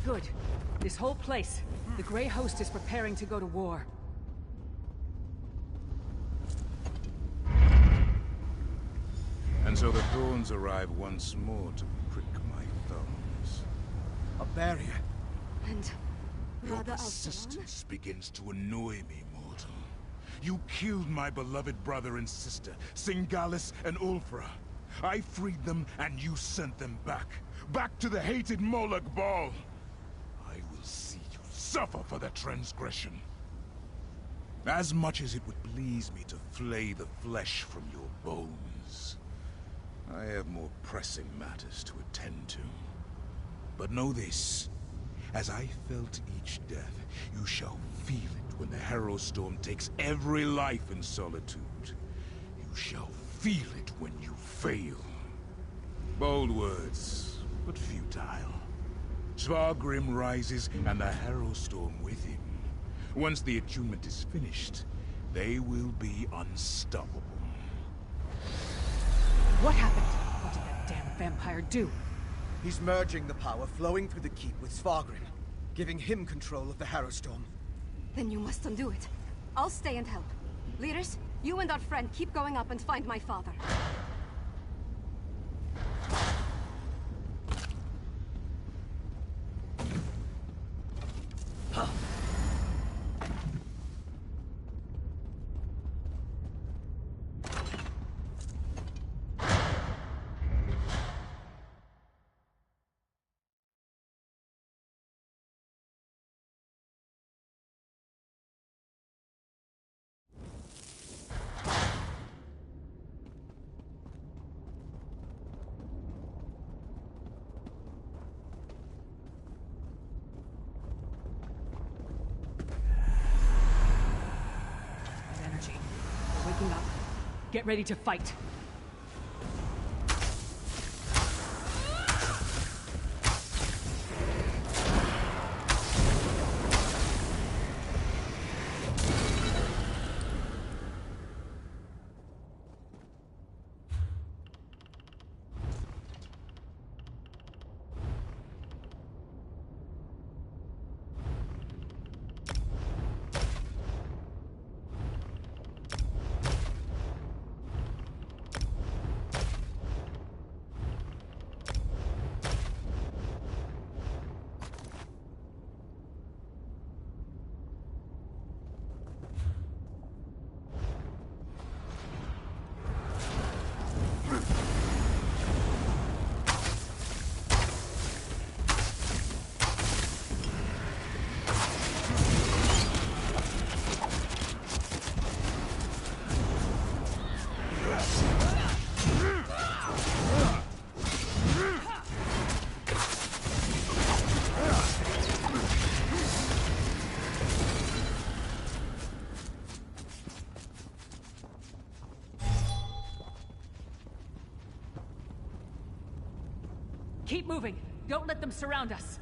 Good. This whole place, the Grey Host is preparing to go to war. And so the Thorns arrive once more to prick my thumbs. A barrier. And Your Brother persistence begins to annoy me, mortal. You killed my beloved brother and sister, Singalis and Ulfra. I freed them, and you sent them back. Back to the hated Moloch Ball. I will see you suffer for that transgression. As much as it would please me to flay the flesh from your bones, I have more pressing matters to attend to. But know this. As I felt each death, you shall feel it when the Harrow Storm takes every life in Solitude. You shall feel it when you fail. Bold words, but futile. Svargrim rises, and the Harrow Storm with him. Once the attunement is finished, they will be unstoppable. What happened? What did that damn vampire do? He's merging the power flowing through the keep with Svargrim, giving him control of the Harrow Storm. Then you must undo it. I'll stay and help. Leaders, you and our friend keep going up and find my father. Waking up. Get ready to fight. Keep moving. Don't let them surround us.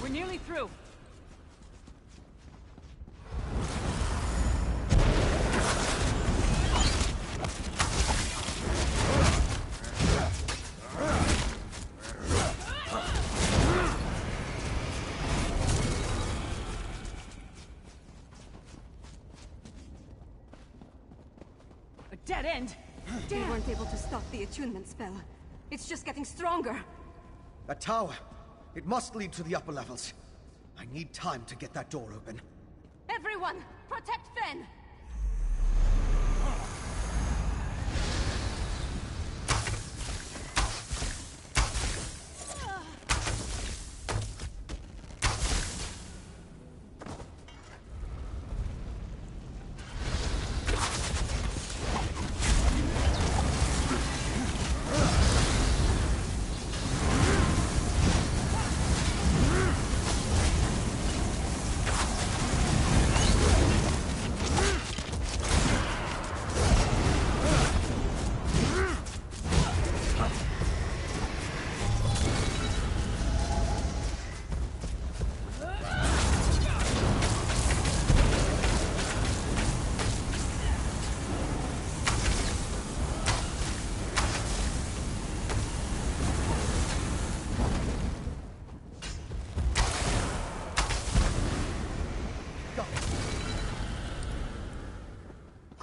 We're nearly through. A dead end? We weren't able to stop the attunement spell. It's just getting stronger. That tower. It must lead to the upper levels. I need time to get that door open. Everyone, protect Fen!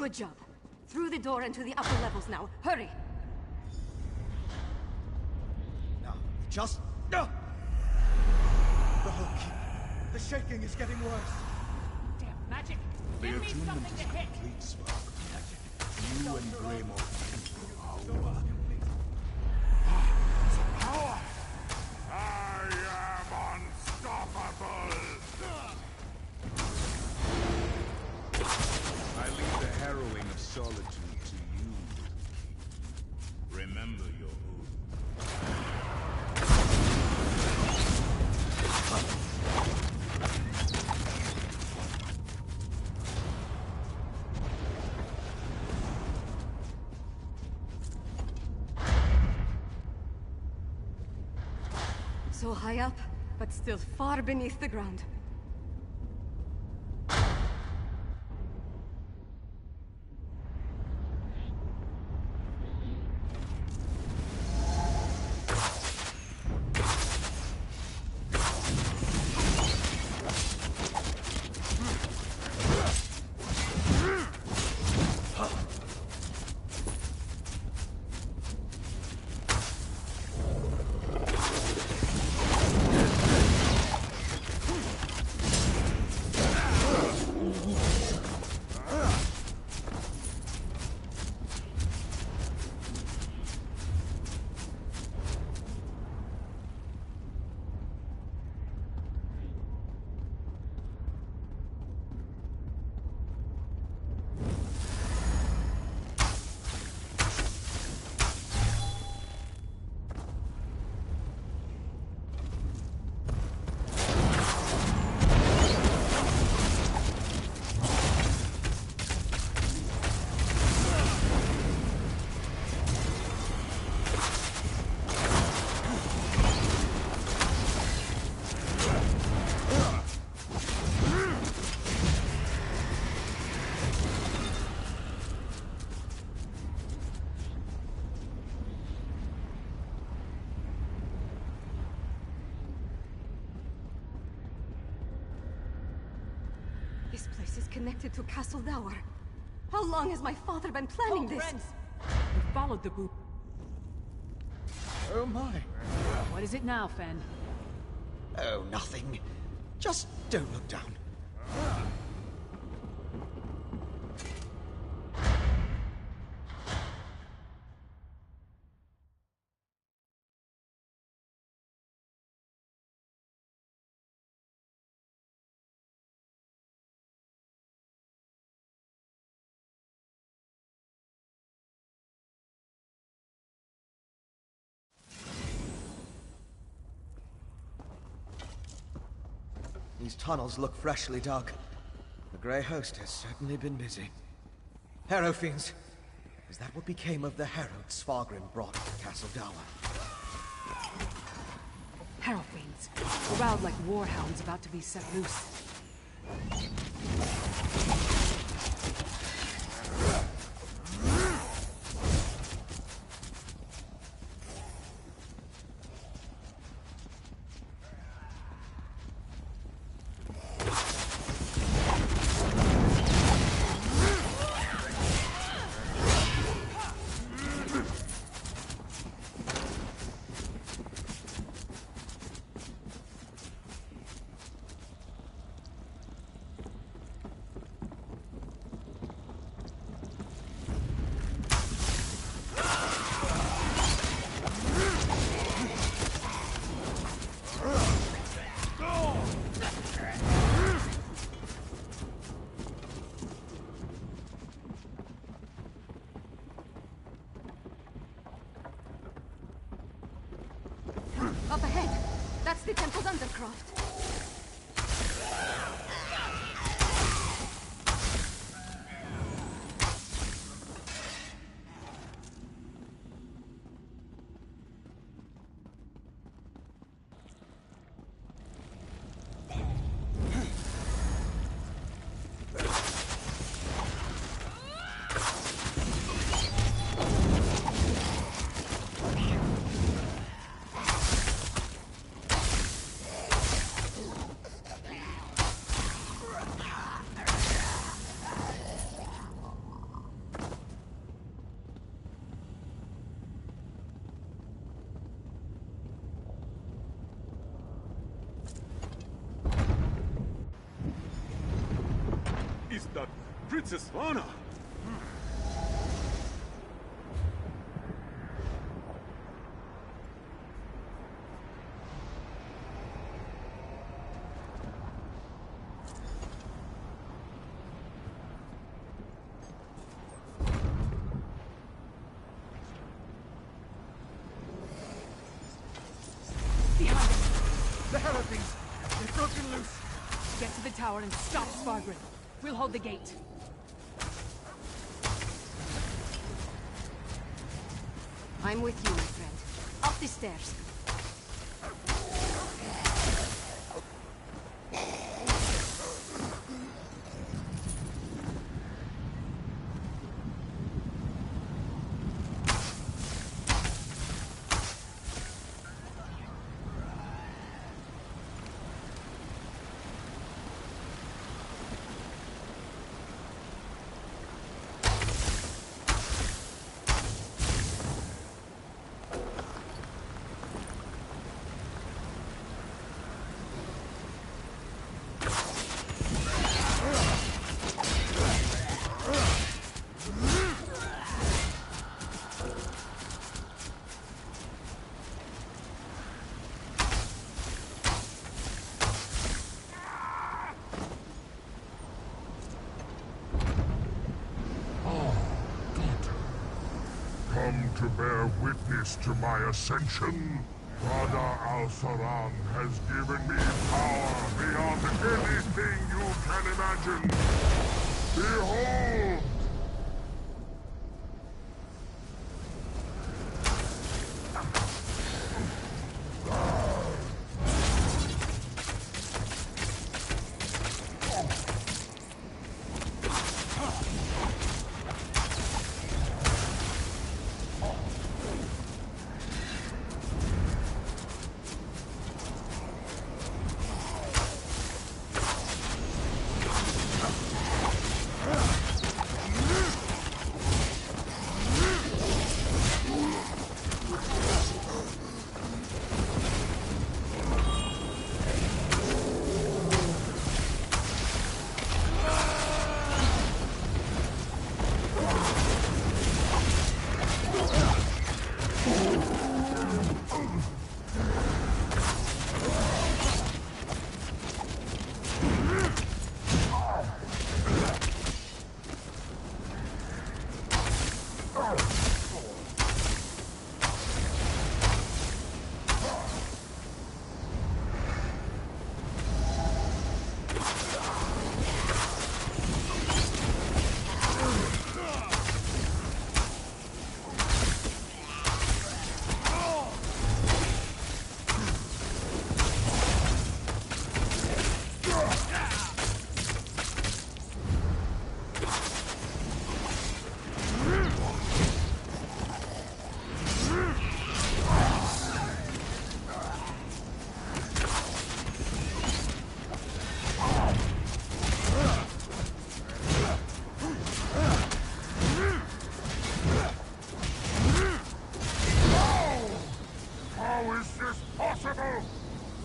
Good job. Through the door and to the upper levels now. Hurry! Now, just... The whole keep. The shaking is getting worse. Damn magic! The Give me attunement something is to hit! complete, Svark. You and Greymoor are one. Power! I am unstoppable! I leave the harrowing of solitude to you. Remember your oath. So high up, but still far beneath the ground. This place is connected to Castle Dower. How long has my father been planning this? Friends! We followed the boot. Oh my. What is it now, Fen? Oh, nothing. Just don't look down. These tunnels look freshly dug. The Grey Host has certainly been busy. Harrow fiends. Is that what became of the herald Skyrim brought to Castle Dower? Harrow fiends. Corralled like warhounds about to be set loose. Up ahead. That's the Temple's Undercroft. Princess Lana! Behind us! The Harrow Fiends! They've broken loose! Get to the tower and stop Skyrim. We'll hold the gate. I'm with you, my friend. Up the stairs. Come to bear witness to my ascension. Brother Al-Saran has given me power beyond anything you can imagine. Behold!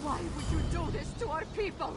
Why would you do this to our people?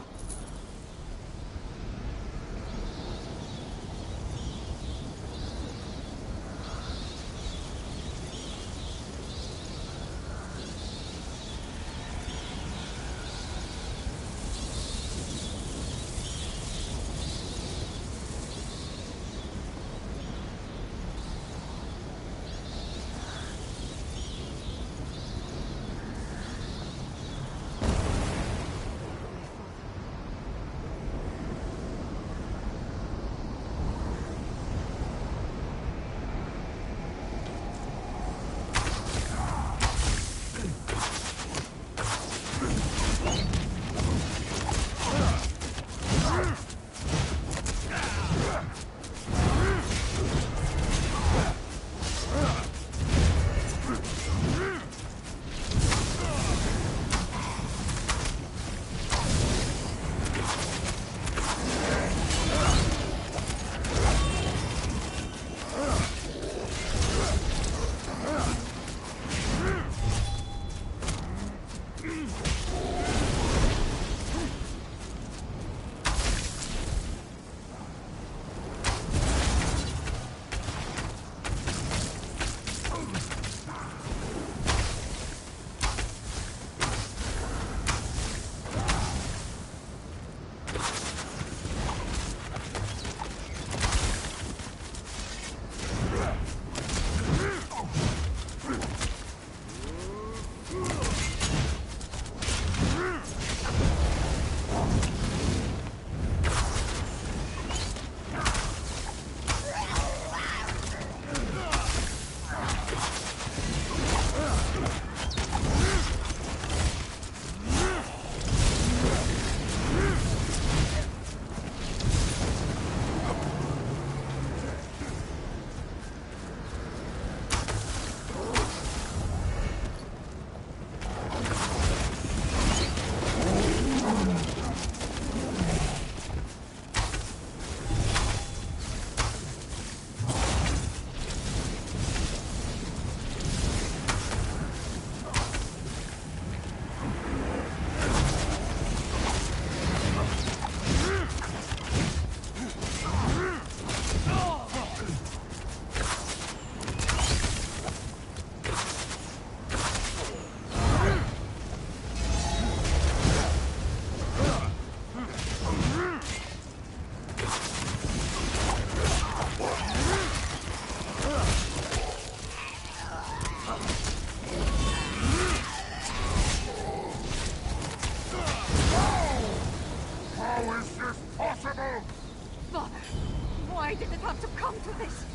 come to this?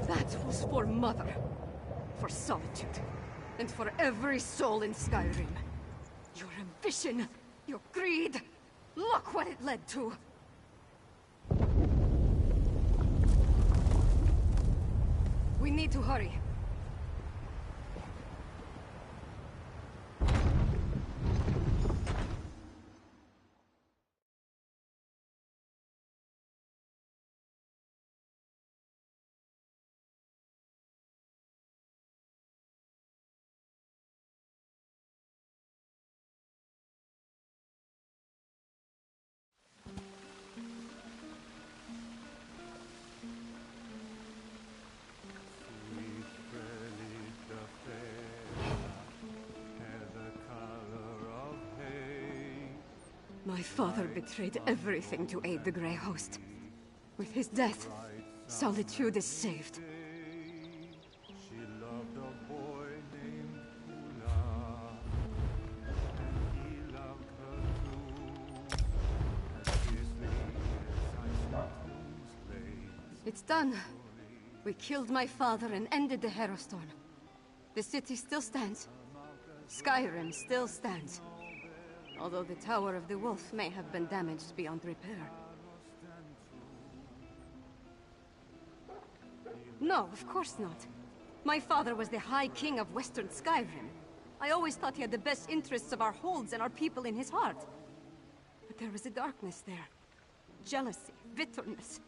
That was for Mother, for Solitude, and for every soul in Skyrim. Your ambition, your greed, look what it led to! We need to hurry. My father betrayed everything to aid the Grey Host. With his death, Solitude is saved. It's done. We killed my father and ended the Herostorm. The city still stands. Skyrim still stands. Although the Tower of the Wolf may have been damaged beyond repair. No, of course not. My father was the High King of Western Skyrim. I always thought he had the best interests of our holds and our people in his heart. But there was a darkness there. Jealousy, bitterness.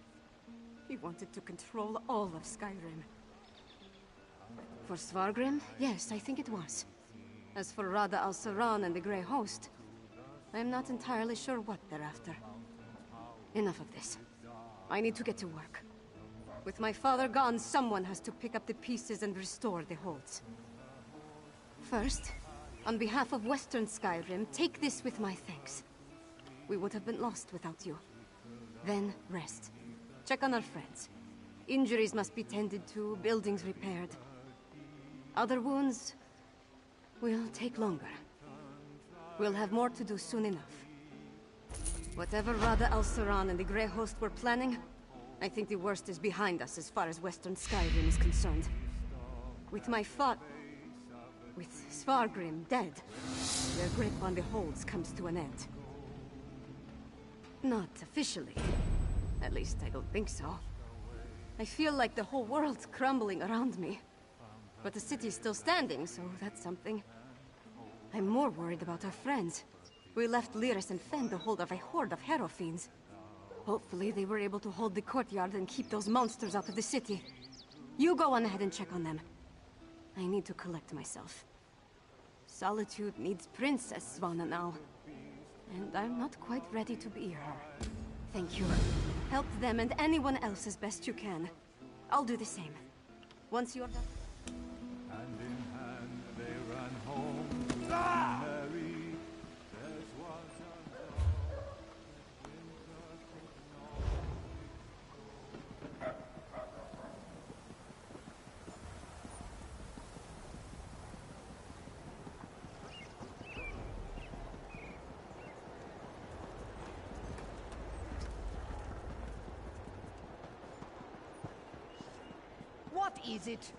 He wanted to control all of Skyrim. For Svargrim, yes, I think it was. As for Rada al-Saran and the Grey Host, I am not entirely sure what they're after. Enough of this. I need to get to work. With my father gone, someone has to pick up the pieces and restore the holds. First, on behalf of Western Skyrim, take this with my thanks. We would have been lost without you. Then, rest. Check on our friends. Injuries must be tended to, buildings repaired. Other wounds will take longer. We'll have more to do soon enough. Whatever Rada al-Saran and the Grey Host were planning, I think the worst is behind us as far as Western Skyrim is concerned. With my with Svargrim dead, their grip on the holds comes to an end. Not officially. At least I don't think so. I feel like the whole world's crumbling around me. But the city's still standing, so that's something. I'm more worried about our friends. We left Lyris and Fen to hold of a horde of Harrow fiends. Hopefully they were able to hold the courtyard and keep those monsters out of the city. You go on ahead and check on them. I need to collect myself. Solitude needs Princess Svanna now. And I'm not quite ready to be her. Thank you. Help them and anyone else as best you can. I'll do the same. Once you're done... Hand in hand they ran home to be merry. There's was What is it?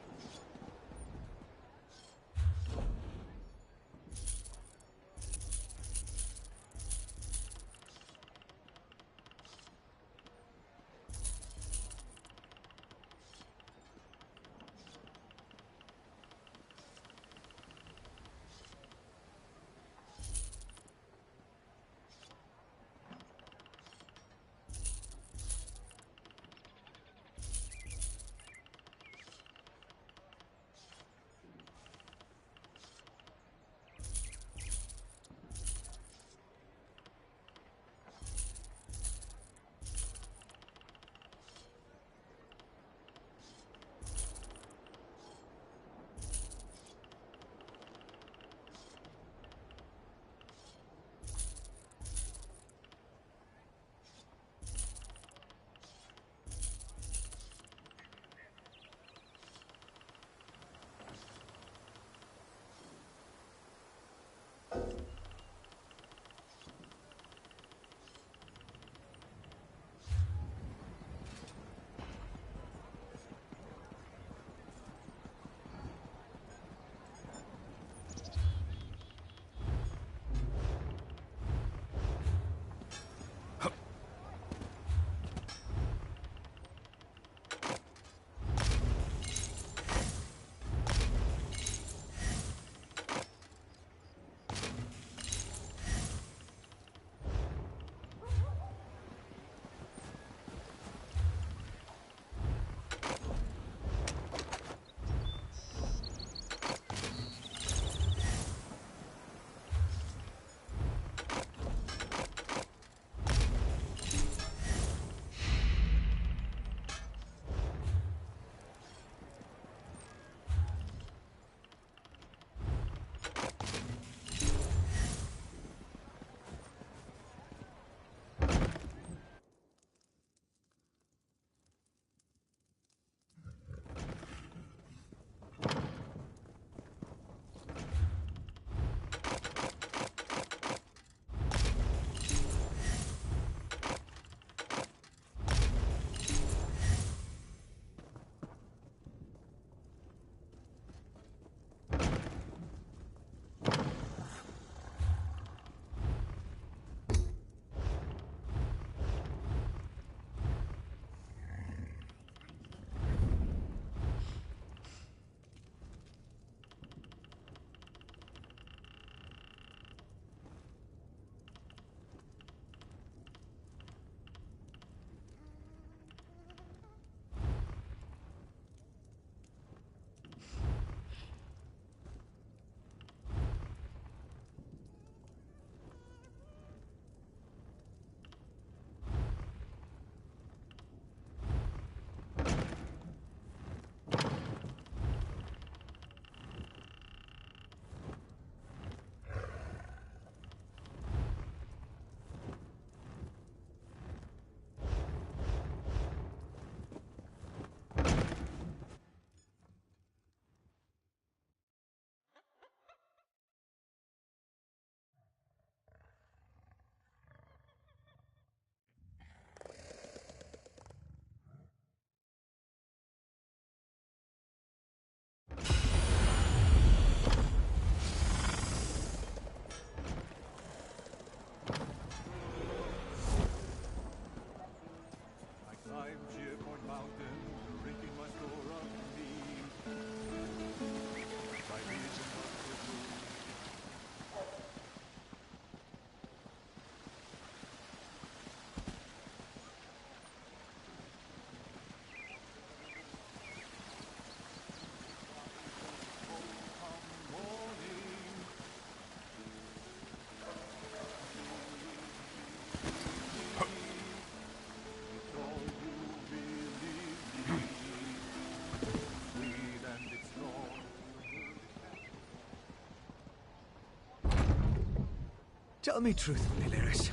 Tell me truthfully, Lyris.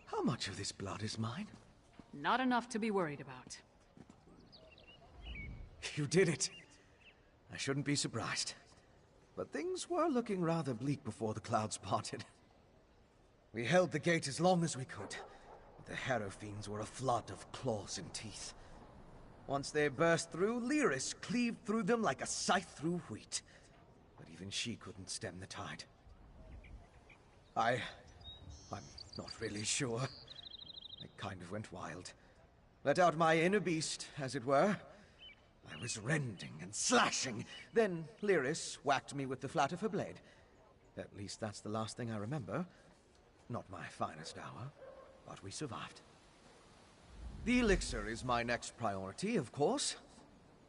How much of this blood is mine? Not enough to be worried about. You did it. I shouldn't be surprised. But things were looking rather bleak before the clouds parted. We held the gate as long as we could. The Harrow Fiends were a flood of claws and teeth. Once they burst through, Lyris cleaved through them like a scythe through wheat. But even she couldn't stem the tide. I'm not really sure. I kind of went wild. Let out my inner beast, as it were. I was rending and slashing. Then Lyris whacked me with the flat of her blade. At least that's the last thing I remember. Not my finest hour, but we survived. The elixir is my next priority, of course.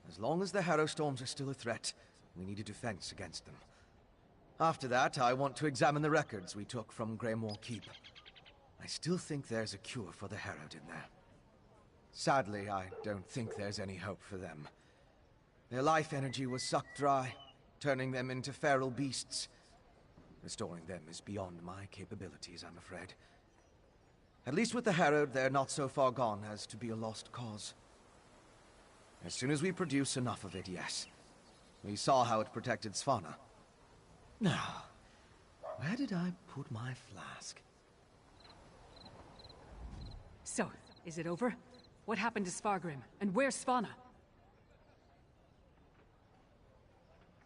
As long as the Harrow Storms are still a threat, we need a defense against them. After that, I want to examine the records we took from Greymoor Keep. I still think there's a cure for the Herod in there. Sadly, I don't think there's any hope for them. Their life energy was sucked dry, turning them into feral beasts. Restoring them is beyond my capabilities, I'm afraid. At least with the Herod, they're not so far gone as to be a lost cause. As soon as we produce enough of it, yes. We saw how it protected Svanna. Now, where did I put my flask? So, is it over? What happened to Skyrim? And where's Svanna?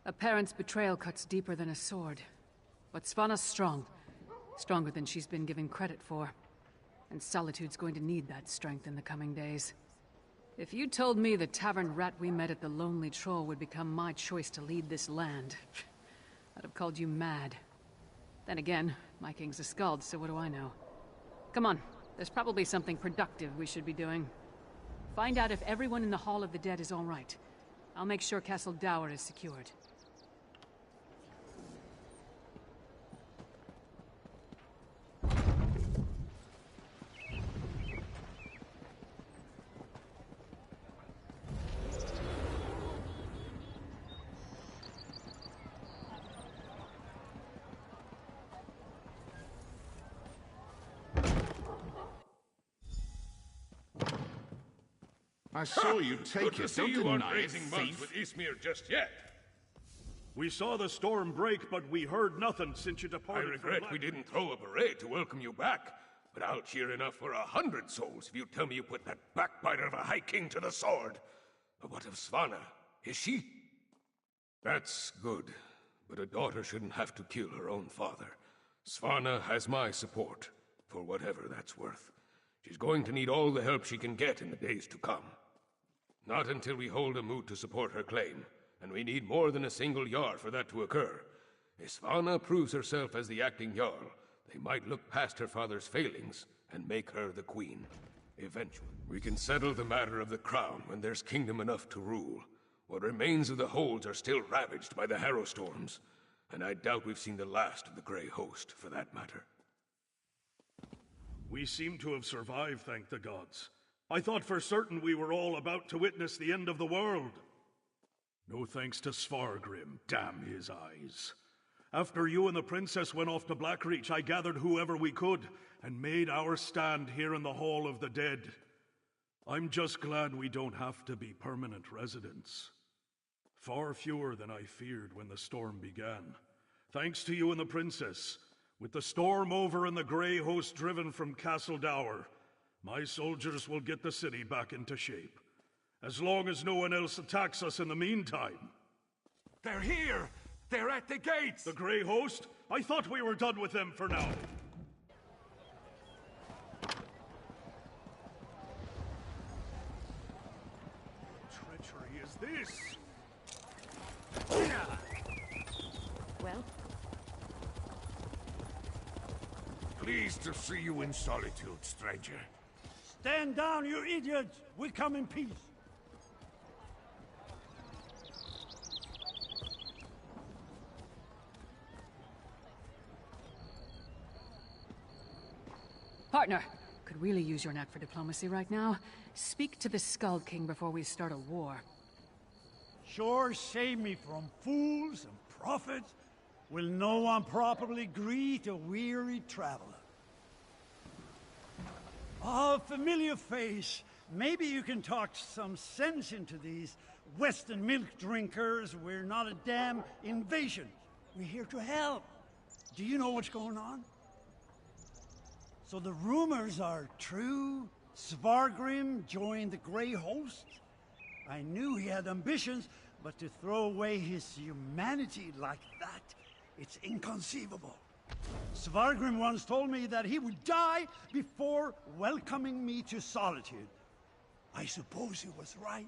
A parent's betrayal cuts deeper than a sword. But Svanna's strong. Stronger than she's been given credit for. And Solitude's going to need that strength in the coming days. If you told me the tavern rat we met at the Lonely Troll would become my choice to lead this land, I'd have called you mad. Then again, my king's a skald, so what do I know? Come on, there's probably something productive we should be doing. Find out if everyone in the Hall of the Dead is all right. I'll make sure Castle Dower is secured. I saw you take it. See you aren't raising months with Ismir just yet. We saw the storm break, but we heard nothing since you departed. I regret we didn't throw a parade to welcome you back, but I'll cheer enough for 100 souls if you tell me you put that backbiter of a High King to the sword. But what of Svanna? Is she? That's good, but a daughter shouldn't have to kill her own father. Svanna has my support, for whatever that's worth. She's going to need all the help she can get in the days to come. Not until we hold a moot to support her claim, and we need more than a single Jarl for that to occur. If Svanna proves herself as the acting Jarl, they might look past her father's failings and make her the queen. Eventually, we can settle the matter of the crown when there's kingdom enough to rule. What remains of the holds are still ravaged by the Harrow Storms, and I doubt we've seen the last of the Grey Host, for that matter. We seem to have survived, thank the gods. I thought for certain we were all about to witness the end of the world. No thanks to Svargrim, damn his eyes. After you and the princess went off to Blackreach, I gathered whoever we could and made our stand here in the Hall of the Dead. I'm just glad we don't have to be permanent residents. Far fewer than I feared when the storm began. Thanks to you and the princess, with the storm over and the Grey Host driven from Castle Dower, my soldiers will get the city back into shape. As long as no one else attacks us in the meantime. They're here! They're at the gates! The Grey Host? I thought we were done with them for now. What treachery is this? Well? Pleased to see you in solitude, stranger. Stand down, you idiots! We'll come in peace. Partner, could really use your knack for diplomacy right now. Speak to the Skald King before we start a war. Sure save me from fools and prophets. will no one properly greet a weary traveler. Oh, familiar face. Maybe you can talk some sense into these Western milk drinkers. We're not a damn invasion. We're here to help. Do you know what's going on? So the rumors are true? Svargrim joined the Grey Host? I knew he had ambitions, but to throw away his humanity like that, it's inconceivable. Svargrim once told me that he would die before welcoming me to solitude. I suppose he was right.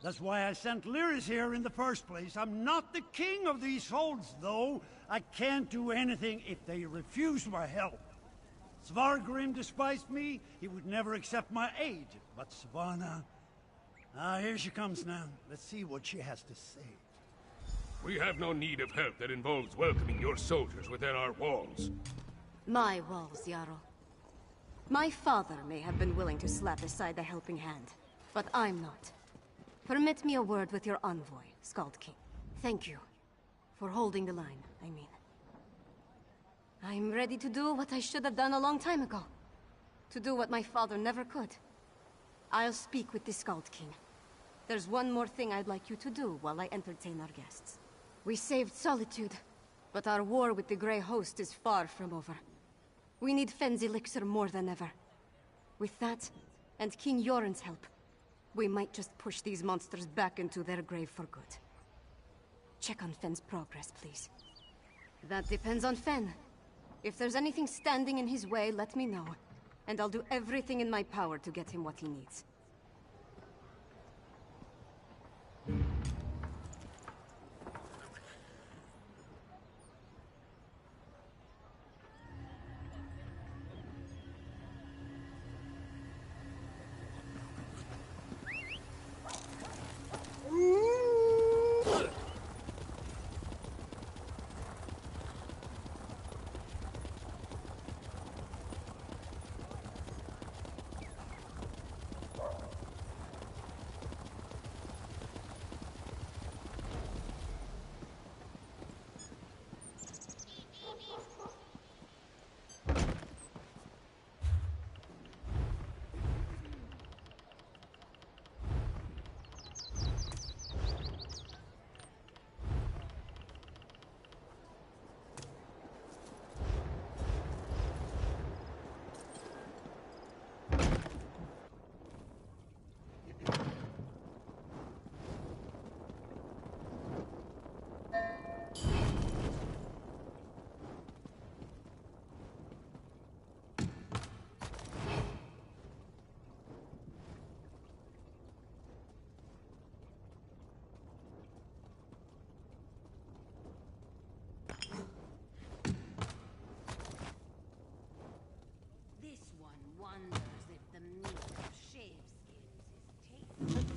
That's why I sent Lyris here in the first place. I'm not the king of these holds, though. I can't do anything if they refuse my help. Svargrim despised me. He would never accept my aid. But Svanna... here she comes now. Let's see what she has to say. We have no need of help that involves welcoming your soldiers within our walls. My walls, Jarl. My father may have been willing to slap aside the helping hand, but I'm not. Permit me a word with your envoy, Skald King. Thank you. For holding the line, I mean. I'm ready to do what I should have done a long time ago. To do what my father never could. I'll speak with the Skald King. There's one more thing I'd like you to do while I entertain our guests. We saved Solitude, but our war with the Grey Host is far from over. We need Fenn's elixir more than ever. With that, and King Yoren's help, we might just push these monsters back into their grave for good. Check on Fenn's progress, please. That depends on Fenn. If there's anything standing in his way, let me know, and I'll do everything in my power to get him what he needs. Wonders if the meat of shaveskins is tasty.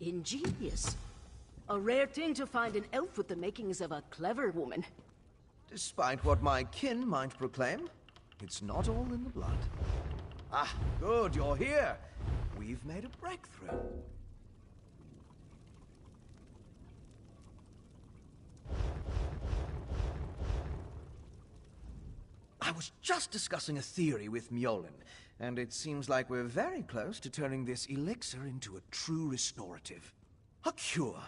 Ingenious. A rare thing to find an elf with the makings of a clever woman. Despite what my kin might proclaim, it's not all in the blood. Ah, good, you're here. We've made a breakthrough. I was just discussing a theory with Mjolnir, and it seems like we're very close to turning this elixir into a true restorative. A cure.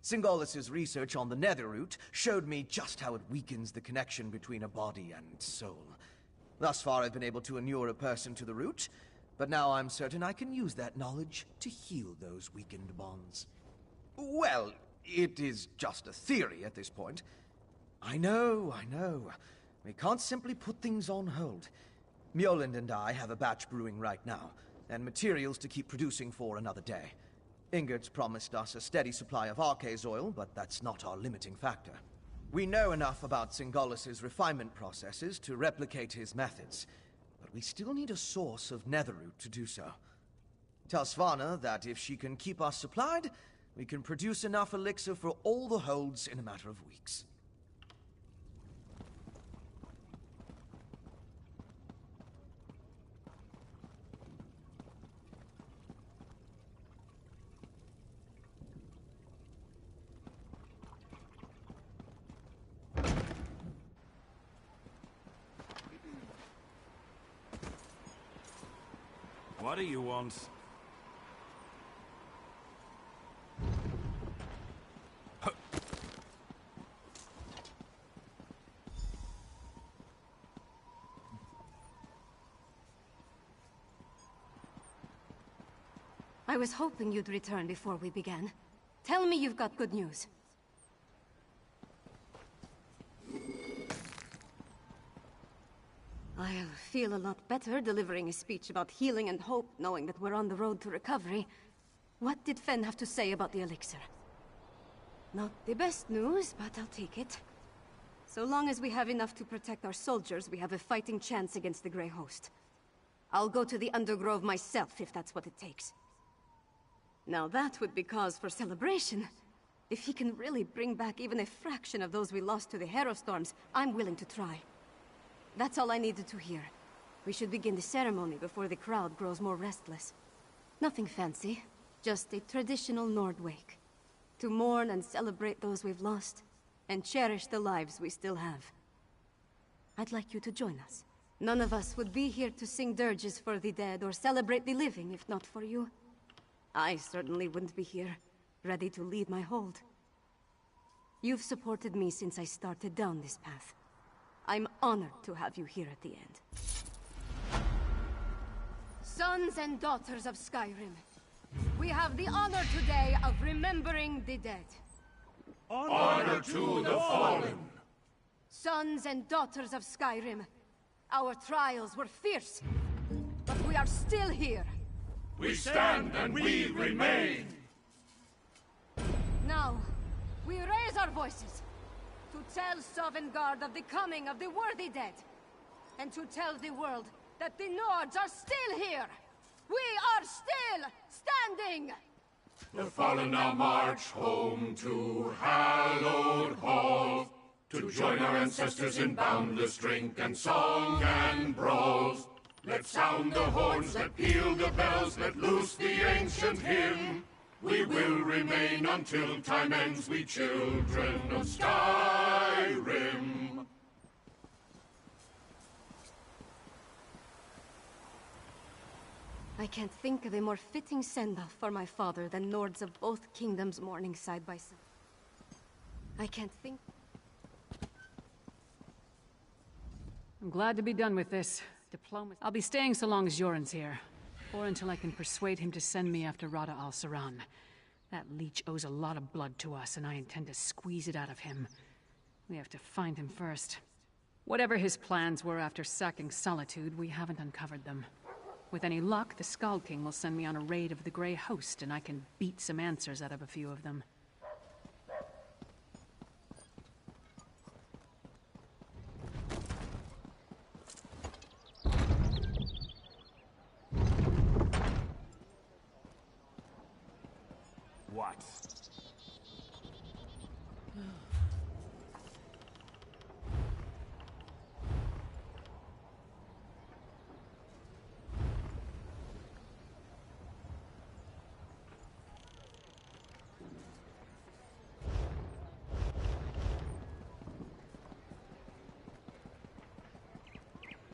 Singolis's research on the Netherroot showed me just how it weakens the connection between a body and soul. Thus far, I've been able to inure a person to the root, but now I'm certain I can use that knowledge to heal those weakened bonds. Well, it is just a theory at this point. I know. We can't simply put things on hold. Mjolnir and I have a batch brewing right now, and materials to keep producing for another day. Ingrid's promised us a steady supply of Arcase oil, but that's not our limiting factor. We know enough about Singolis's refinement processes to replicate his methods, but we still need a source of Netherroot to do so. Tell Svanna that if she can keep us supplied, we can produce enough elixir for all the holds in a matter of weeks. What do you want? I was hoping you'd return before we began. Tell me you've got good news. I'll feel a lot better delivering a speech about healing and hope, knowing that we're on the road to recovery. What did Fen have to say about the elixir? Not the best news, but I'll take it. So long as we have enough to protect our soldiers, we have a fighting chance against the Grey Host. I'll go to the Undergrove myself, if that's what it takes. Now that would be cause for celebration. If he can really bring back even a fraction of those we lost to the Herostorms, I'm willing to try. That's all I needed to hear. We should begin the ceremony before the crowd grows more restless. Nothing fancy, just a traditional Nord wake. To mourn and celebrate those we've lost, and cherish the lives we still have. I'd like you to join us. None of us would be here to sing dirges for the dead or celebrate the living if not for you. I certainly wouldn't be here, ready to lead my hold. You've supported me since I started down this path. I'm honored to have you here at the end. Sons and daughters of Skyrim, we have the honor today of remembering the dead. Honor to the fallen. Sons and daughters of Skyrim, our trials were fierce, but we are still here. We stand and we remain. Now, we raise our voices to tell Sovngarde of the coming of the worthy dead, and to tell the world that the Nords are still here. We are still standing! The fallen now march home to hallowed halls, to join our ancestors in boundless drink and song and brawls. Let's sound the horns, let peal the bells, let loose the ancient hymn. We will remain until time ends, we children of Skyrim. I can't think of a more fitting send-off for my father than Nords of both kingdoms mourning side by side. I can't think... I'm glad to be done with this. Diplomacy. I'll be staying so long as Yoren's here. Or until I can persuade him to send me after Rada al-Saran. That leech owes a lot of blood to us, and I intend to squeeze it out of him. We have to find him first. Whatever his plans were after sacking Solitude, we haven't uncovered them. With any luck, the Skald King will send me on a raid of the Grey Host, and I can beat some answers out of a few of them. What?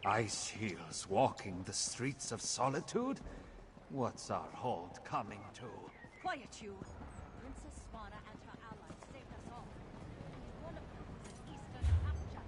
Ice heels walking the streets of solitude? What's our hold coming to? Quiet you! Princess Svana and her allies saved us all. One of them was an Eastern half-giant.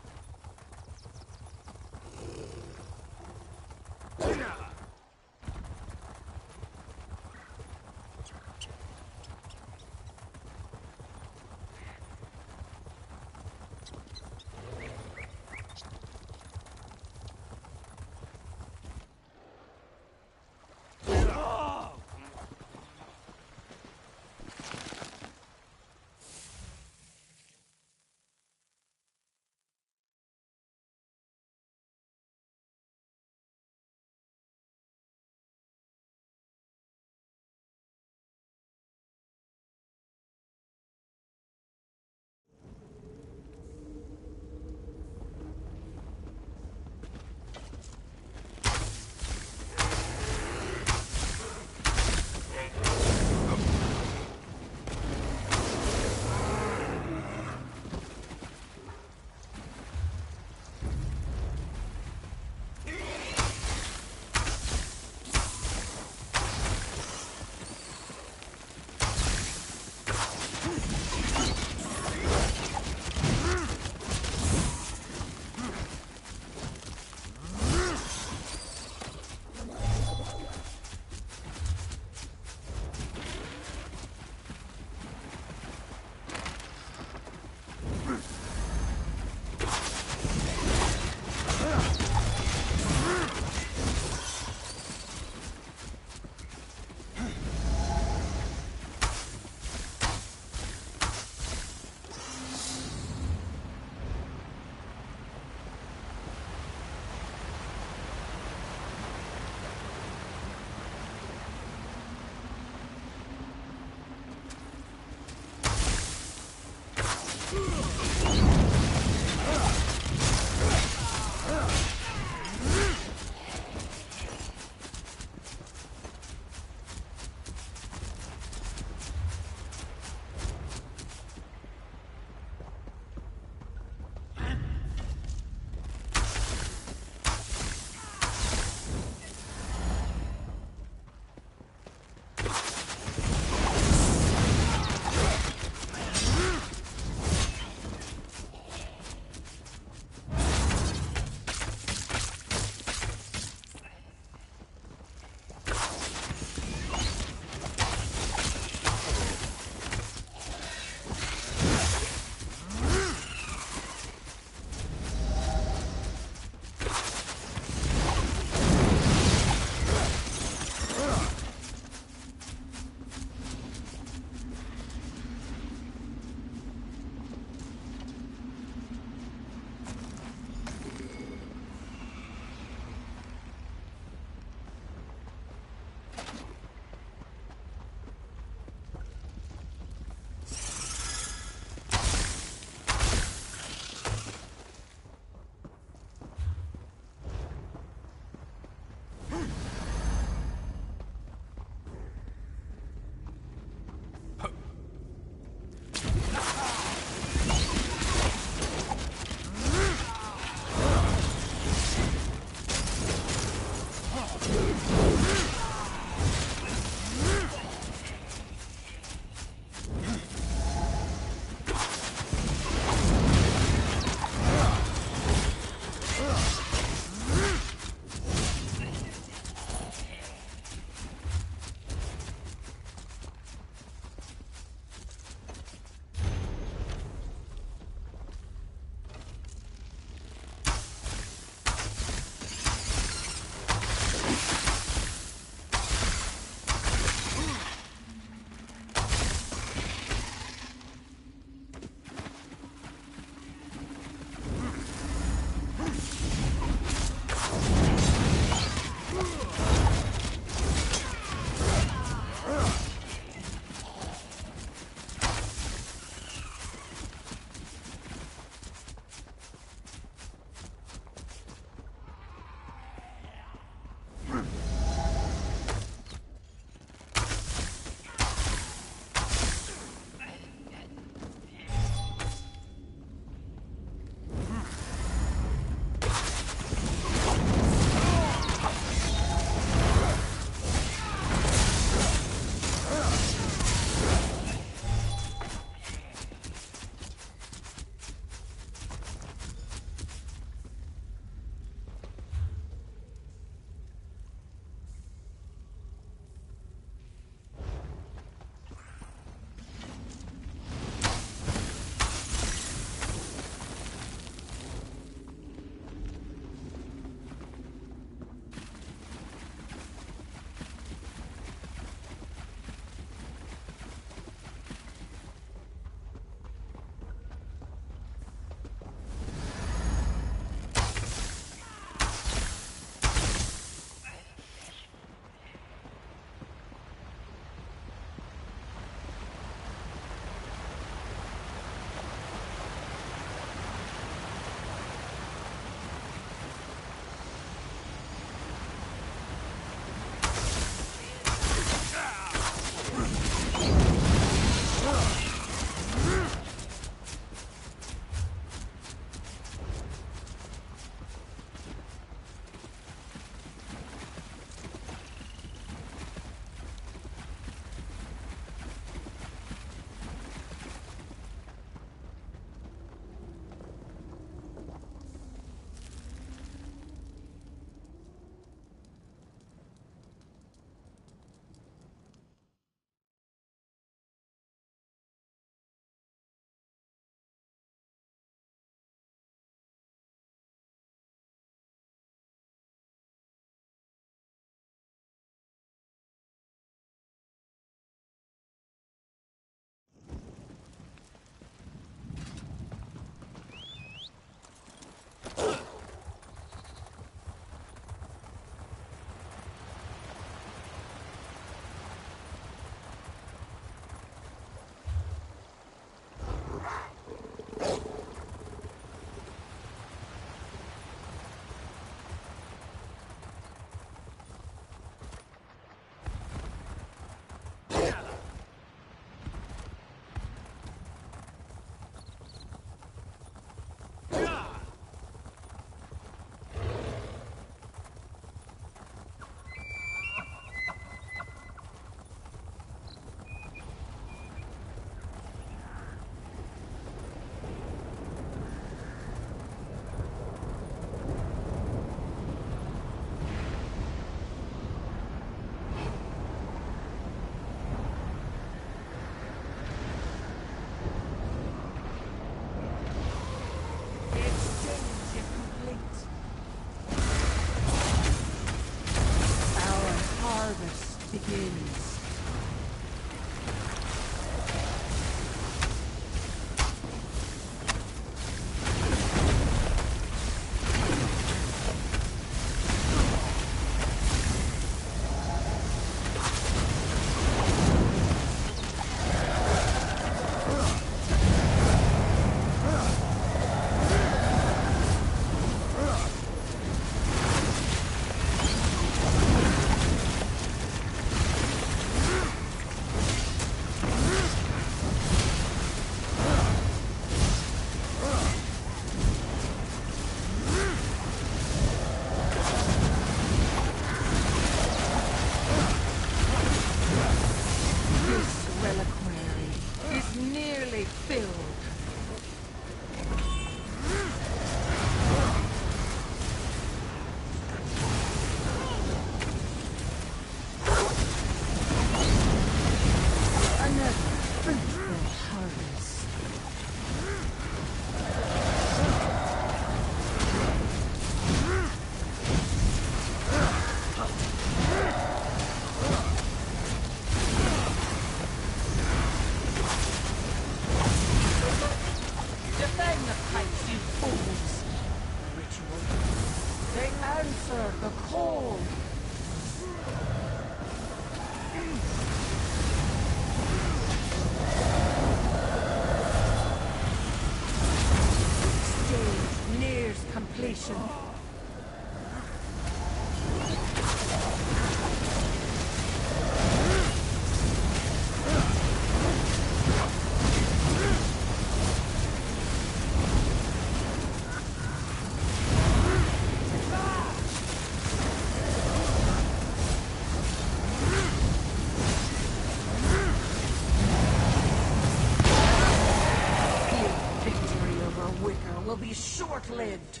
short-lived.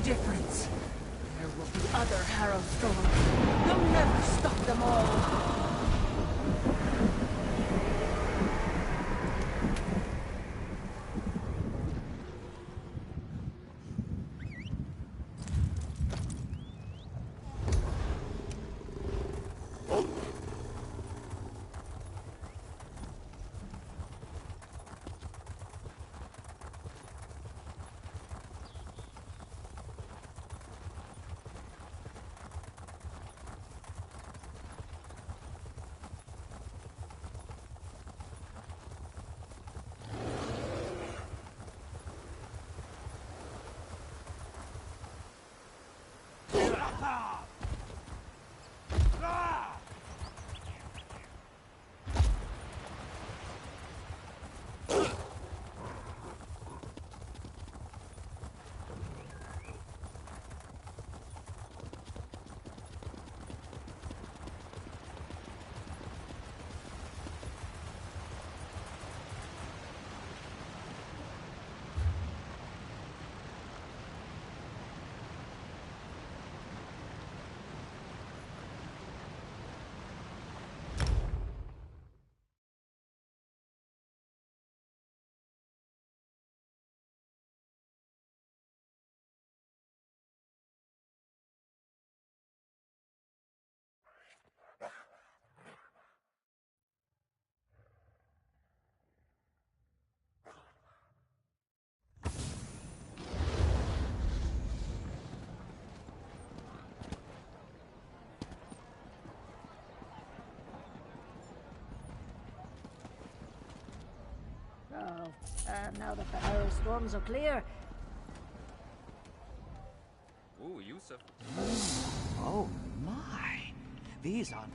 Difference. There will be other Harrow storms. You'll never stop them all. Now that the Harrow storms are clear. Ooh, Yusuf. Oh my! These are...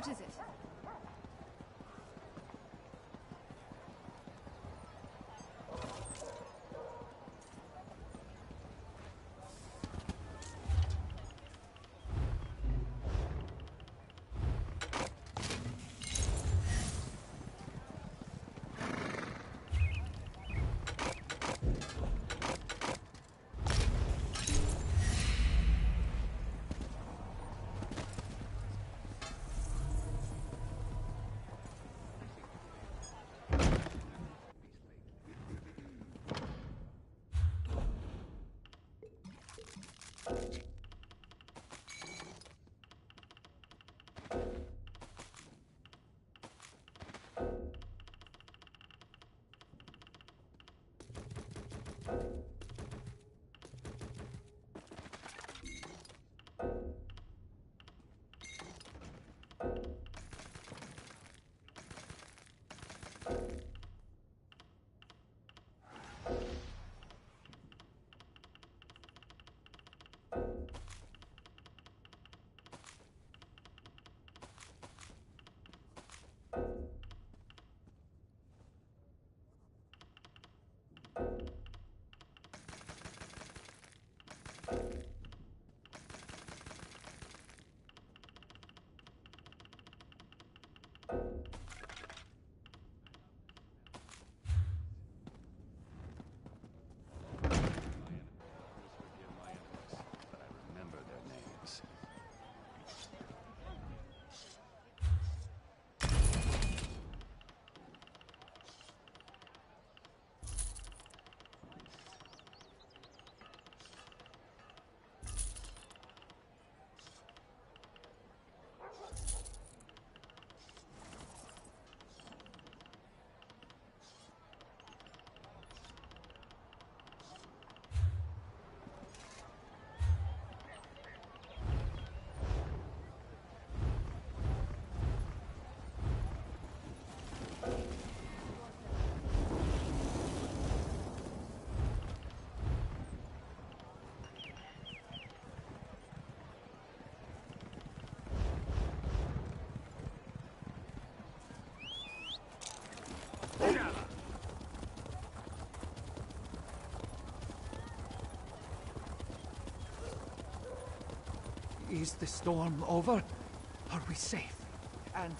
What is it? Is the storm over? Are we safe? And...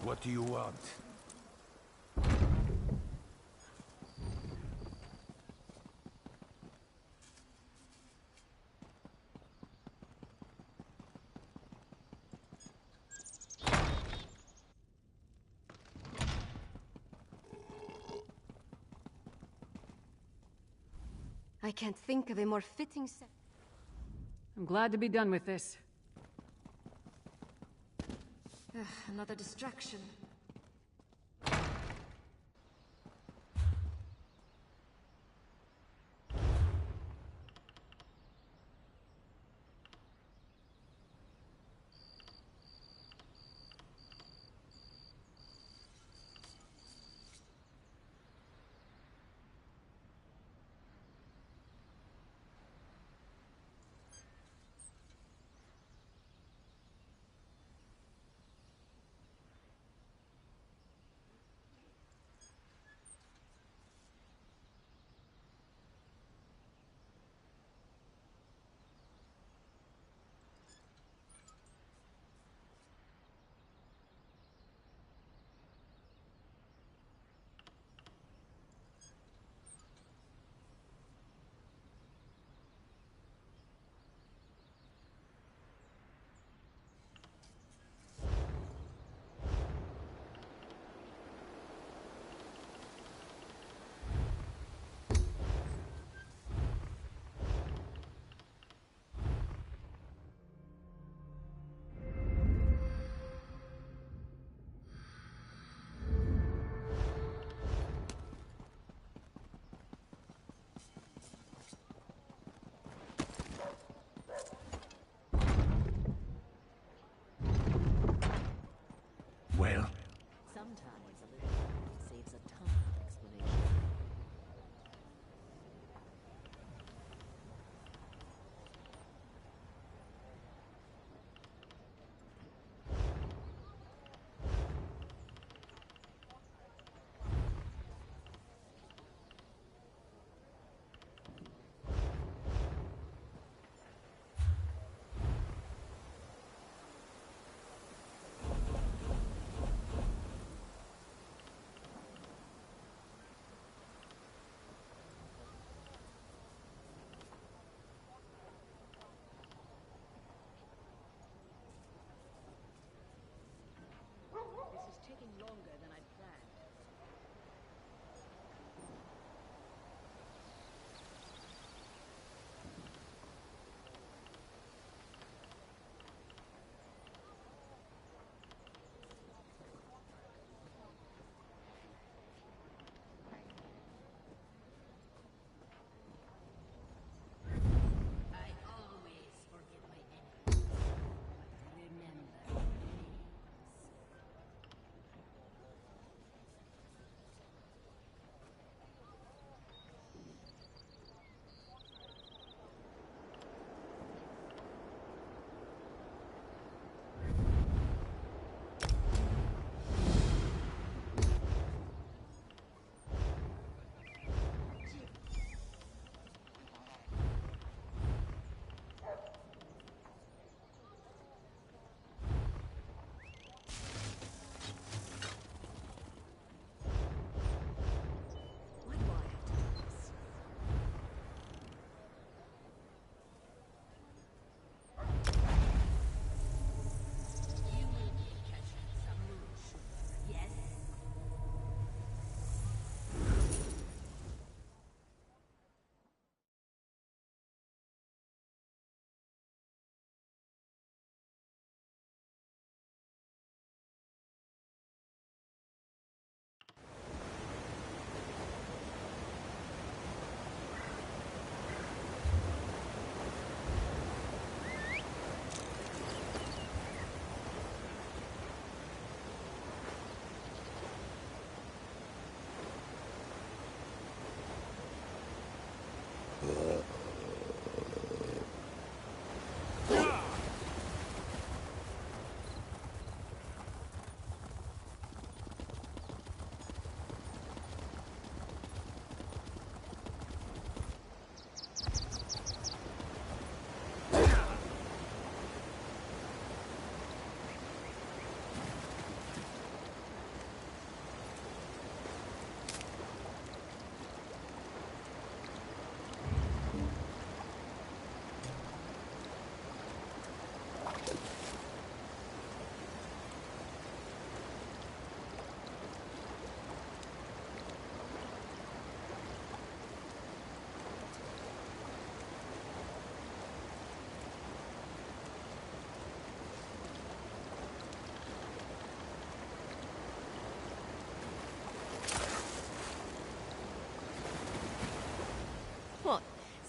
What do you want? I can't think of a more fitting set. I'm glad to be done with this. Another distraction.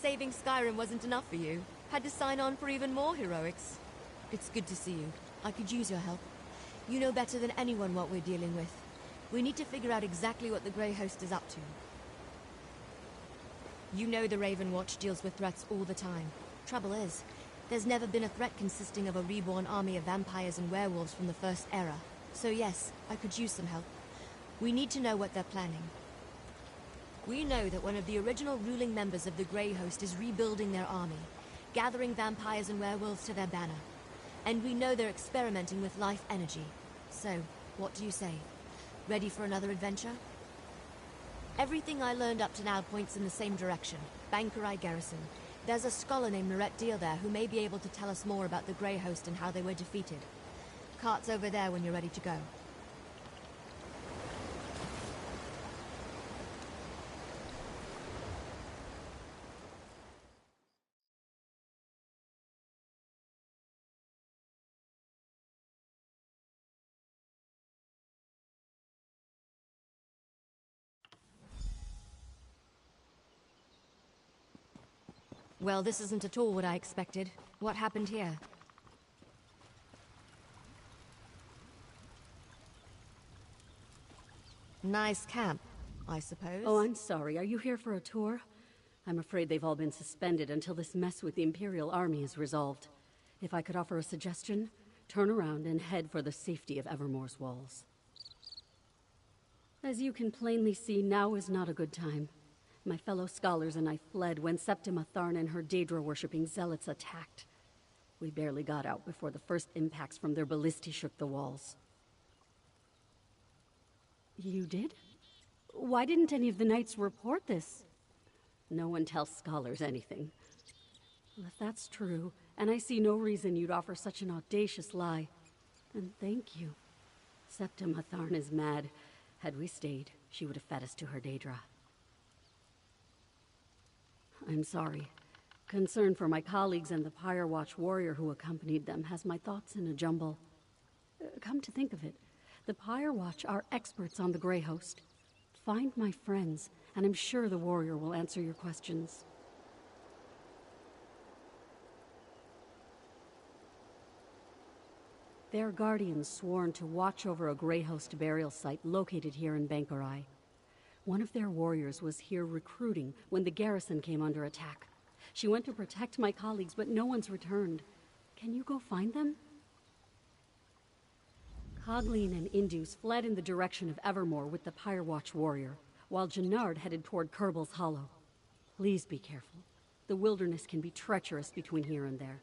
saving Skyrim wasn't enough for you. Had to sign on for even more heroics. It's good to see you. I could use your help. You know better than anyone what we're dealing with. We need to figure out exactly what the Grey Host is up to. You know the Raven Watch deals with threats all the time. Trouble is, there's never been a threat consisting of a reborn army of vampires and werewolves from the First Era. So yes, I could use some help. We need to know what they're planning. We know that one of the original ruling members of the Grey Host is rebuilding their army, gathering vampires and werewolves to their banner. And we know they're experimenting with life energy. So, what do you say? Ready for another adventure? Everything I learned up to now points in the same direction. Bankerai Garrison. There's a scholar named Norette Deal there who may be able to tell us more about the Grey Host and how they were defeated. Cart's over there when you're ready to go. Well, this isn't at all what I expected. What happened here? Nice camp, I suppose. Oh, I'm sorry. Are you here for a tour? I'm afraid they've all been suspended until this mess with the Imperial Army is resolved. If I could offer a suggestion, turn around and head for the safety of Evermore's walls. As you can plainly see, now is not a good time. My fellow scholars and I fled when Septima Tharn and her Daedra-worshipping zealots attacked. We barely got out before the first impacts from their ballistae shook the walls. You did? Why didn't any of the knights report this? No one tells scholars anything. Well, if that's true, and I see no reason you'd offer such an audacious lie, then thank you. Septima Tharn is mad. Had we stayed, she would have fed us to her Daedra. I'm sorry. Concern for my colleagues and the Pyre Watch warrior who accompanied them has my thoughts in a jumble. Come to think of it, the Pyre Watch are experts on the Grey Host. Find my friends, and I'm sure the warrior will answer your questions. They're guardians sworn to watch over a Grey Host burial site located here in Bankerai. One of their warriors was here recruiting when the garrison came under attack. She went to protect my colleagues, but no one's returned. Can you go find them? Cogleen and Indus fled in the direction of Evermore with the Pyre Watch warrior, while Jannard headed toward Kerbel's Hollow. Please be careful. The wilderness can be treacherous between here and there.